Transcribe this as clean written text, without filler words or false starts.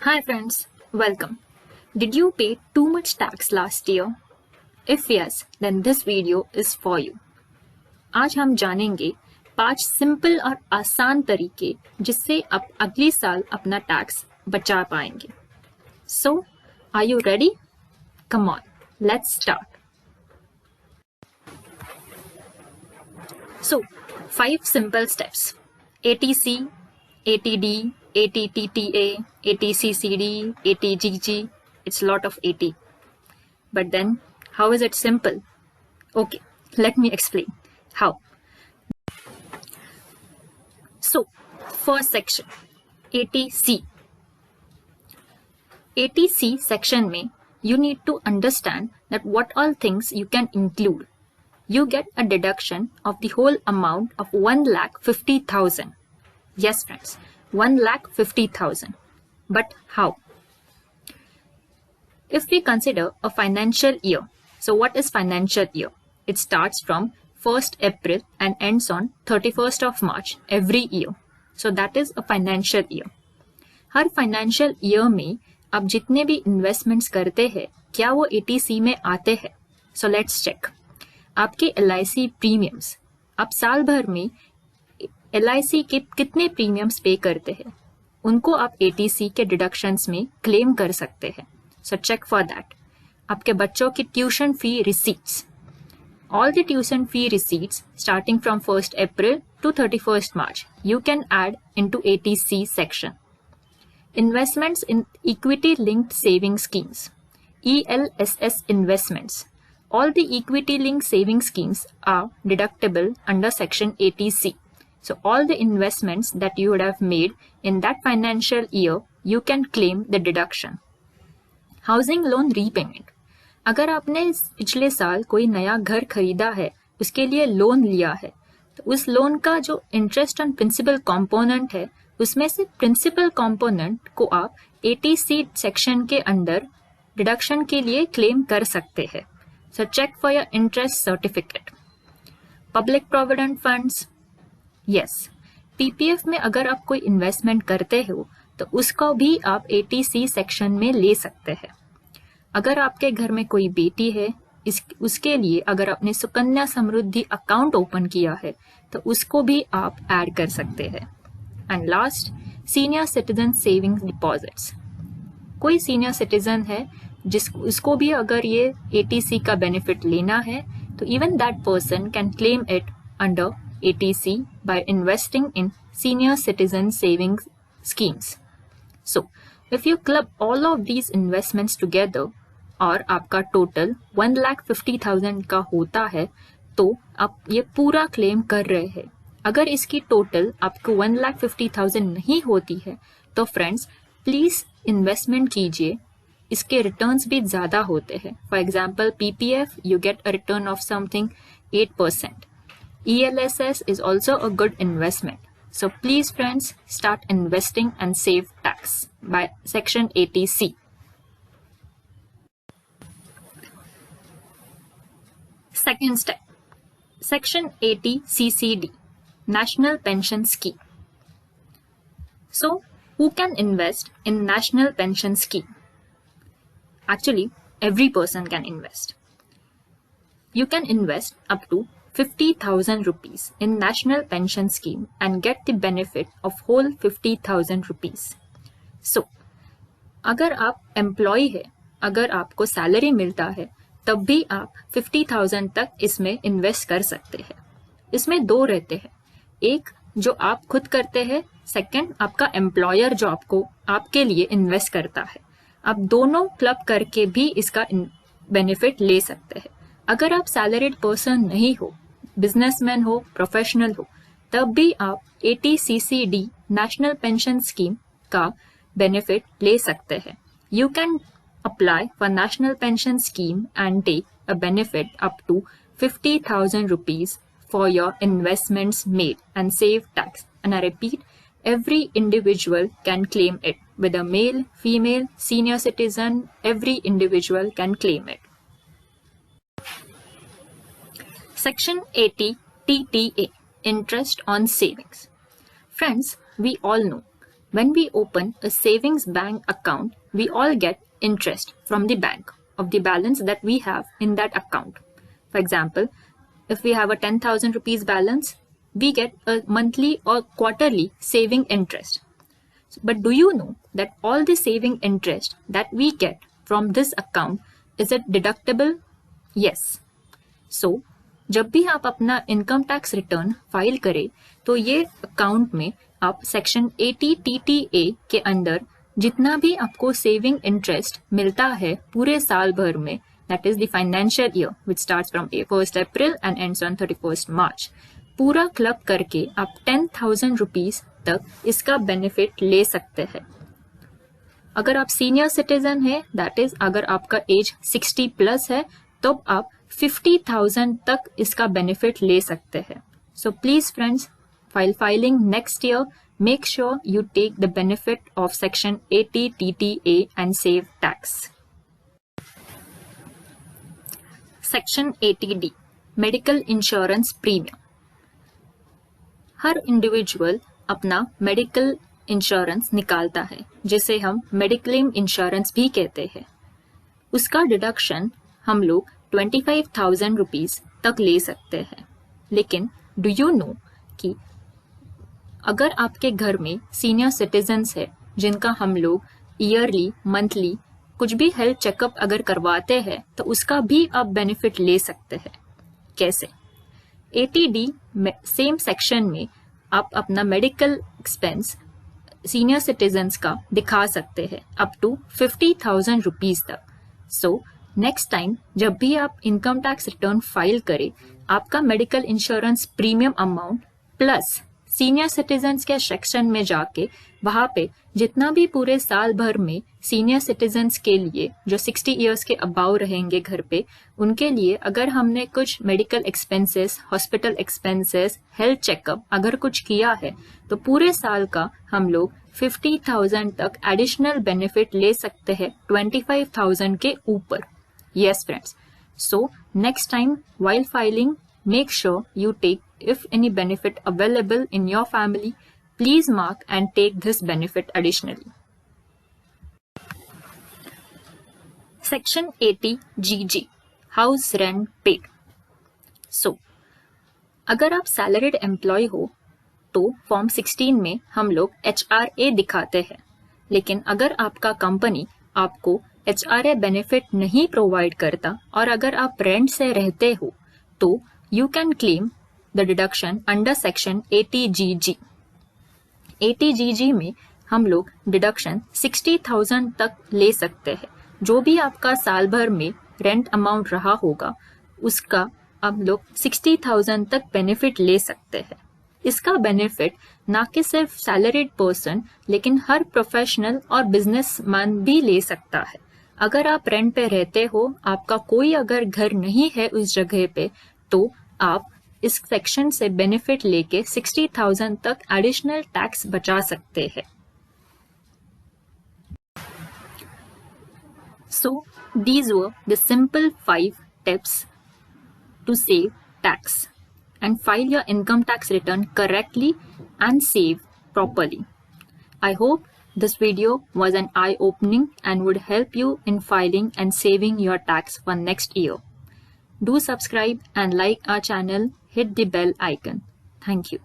Hi friends, welcome. Did you pay too much tax last year? If yes, then this video is for you. आज हम जानेंगे 5 simple और आसान तरीके जिससे आप अगले साल अपना टैक्स बचा पाएंगे. So, are you ready? Come on, let's start. So, 5 simple steps. ATC, ATD, ATTTA, ATCCD, ATGG. It's a lot of AT. But then, how is it simple? Okay, let me explain. How? So, first section, ATC. ATC section में, you need to understand that what all things you can include. You get a deduction of the whole amount of 1,50,000. Yes, friends, 1,50,000. But how? If we consider a financial year, so what is financial year? It starts from 1st April and ends on 31st of March every year. So that is a financial year. Her financial year में आप जितने भी investments करते हैं, क्या वो ATC में आते हैं? So let's check. आपके LIC प्रीमियम्स, आप साल भर में LIC के कितने प्रीमियम्स पे करते हैं, उनको आप ATC के डिडक्शंस में क्लेम कर सकते हैं. So check for that. आपके बच्चों की tuition fee receipts, all the tuition fee receipts starting from 1st April to 31st March, you can add into ATC section. Investments in equity linked saving schemes, ELSS investments. All the equity linked saving schemes are deductible under section ATC. So all the investments that you would have made in that financial year, you can claim the deduction. Housing loan repayment. अगर आपने पिछले साल कोई नया घर खरीदा है, उसके लिए लोन लिया है, तो उस लोन का जो इंटरेस्ट ऑन प्रिंसिपल कंपोनेंट है, उसमें से प्रिंसिपल कंपोनेंट को आप ATC सेक्शन के अंदर डिडक्शन के लिए क्लेम कर सकते हैं. So check for your interest certificate. Public provident funds, yes, PPF में अगर आप कोई इन्वेस्टमेंट करते हो तो उसको भी आप ATC सेक्शन में ले सकते हैं. अगर आपके घर में कोई बेटी है, उसके लिए अगर आपने सुकन्या समृद्धि अकाउंट ओपन किया है तो उसको भी आप ऐड कर सकते हैं. And last, senior citizen savings deposits. कोई सीनियर सिटीजन है उसको भी अगर ये ATC का बेनिफिट लेना है तो even that person can claim it under ATC by investing in senior citizen savings schemes. So if you club all of these investments together और आपका टोटल 1,50,000 का होता है तो आप ये पूरा क्लेम कर रहे हैं. अगर इसकी टोटल आपको 1,50,000 नहीं होती है तो फ्रेंड्स प्लीज इन्वेस्टमेंट कीजिए, इसके रिटर्न्स भी ज़्यादा होते हैं. For example PPF you get a return of something 8%. ELSS is also a good investment. So please friends, start investing and save tax by section ATC. Second step, section ATCCD, National Pension Scheme. So who can invest in National Pension Scheme? Actually, every person can invest. You can invest up to 50,000 rupees in National Pension Scheme and get the benefit of whole 50,000 rupees. So, अगर आप employ है, अगर आपको salary मिलता है, तब भी आप 50,000 तक इसमें इन्वेस्ट कर सकते हैं. इसमें दो रहते हैं, एक जो आप खुद करते हैं, सेकंड आपका एम्प्लॉयर जो आपके लिए इन्वेस्ट करता है. आप दोनों क्लब करके भी इसका बेनिफिट ले सकते हैं. अगर आप सैलरीड पर्सन नहीं हो, बिजनेसमैन हो, प्रोफेशनल हो, तब भी आप ATCCD नेशनल पेंशन स्कीम का बेनिफिट ले सकते हैं. You can apply for national pension scheme and take a benefit up to 50,000 rupees for your investments made and save tax. And I repeat, every individual can claim it. With a male, female, senior citizen, every individual can claim it. Section 80 TTA, Interest on Savings. Friends, we all know When we open a savings bank account, we all get interest from the bank of the balance that we have in that account. For example, if we have a 10,000 rupees balance, we get a monthly or quarterly saving interest. But do you know that all the saving interest that we get from this account, is it deductible? Yes. So, जब भी आप अपना income tax return file करें तो ये account में आप section 80 TTA के अंदर जितना भी आपको सेविंग इंटरेस्ट मिलता है पूरे साल भर में, that is the financial year which starts from 1st April and ends on 31st March, पूरा क्लब करके आप 10,000 रुपीज तक इसका बेनिफिट ले सकते हैं. अगर आप सीनियर सिटीजन है, दैट इज अगर आपका एज 60 प्लस है, तो आप 50,000 तक इसका बेनिफिट ले सकते हैं. So please friends, while filing next year, make sure you take the benefit of section 80 TTA and save tax. Section 80D, medical insurance premium. Her individual अपना मेडिकल इंश्योरेंस निकालता है, जिसे हम मेडिक्लेम इंश्योरेंस भी कहते हैं. उसका डिडक्शन हम लोग 25,000 रुपीज तक ले सकते हैं. लेकिन डू यू नो कि अगर आपके घर में सीनियर सिटीजन्स है जिनका हम लोग ईयरली, मंथली कुछ भी हेल्थ चेकअप अगर करवाते हैं तो उसका भी आप बेनिफिट ले सकते हैं. कैसे? 80D में सेम सेक्शन में आप अपना मेडिकल एक्सपेंस सीनियर सिटीजन्स का दिखा सकते हैं अप टू 50,000 रुपीज तक. सो नेक्स्ट टाइम जब भी आप इनकम टैक्स रिटर्न फाइल करें, आपका medical insurance premium amount plus senior citizens के सेक्शन में जाके वहां पे जितना भी पूरे साल भर में सीनियर सिटीजन्स के लिए जो 60 इयर्स के अबाव रहेंगे घर पे, उनके लिए अगर हमने कुछ medical expenses, hospital expenses, health checkup अगर कुछ किया है तो पूरे साल का हम लोग 50,000 तक एडिशनल बेनिफिट ले सकते हैं 25,000 के ऊपर. Yes friends, so next time while filing, make sure you take if any benefit available in your family, please mark and take this benefit additionally. Section 80GG, house rent paid. So, अगर आप salaried employee हो तो form 16 में हम लोग HRA दिखाते हैं. लेकिन अगर आपका कंपनी आपको HRA बेनिफिट नहीं प्रोवाइड करता और अगर आप रेंट से रहते हो तो you can claim the deduction under section 80GG. 80GG में हम लोग डिडक्शन 60,000 तक ले सकते हैं. जो भी आपका साल भर में रेंट अमाउंट रहा होगा उसका हम लोग 60,000 तक बेनिफिट ले सकते हैं. इसका बेनिफिट ना कि सिर्फ सैलरीड पर्सन लेकिन हर प्रोफेशनल और बिजनेसमैन भी ले सकता है. अगर आप रेंट पे रहते हो, आपका कोई अगर घर नहीं है उस जगह पे, तो आप इस सेक्शन से बेनिफिट लेके 60,000 तक एडिशनल टैक्स बचा सकते हैं. So these were the simple 5 tips to save tax and file your income tax return correctly and save properly. I hope this video was an eye-opening and would help you in filing and saving your tax for next year. Do subscribe and like our channel, hit the bell icon. Thank you.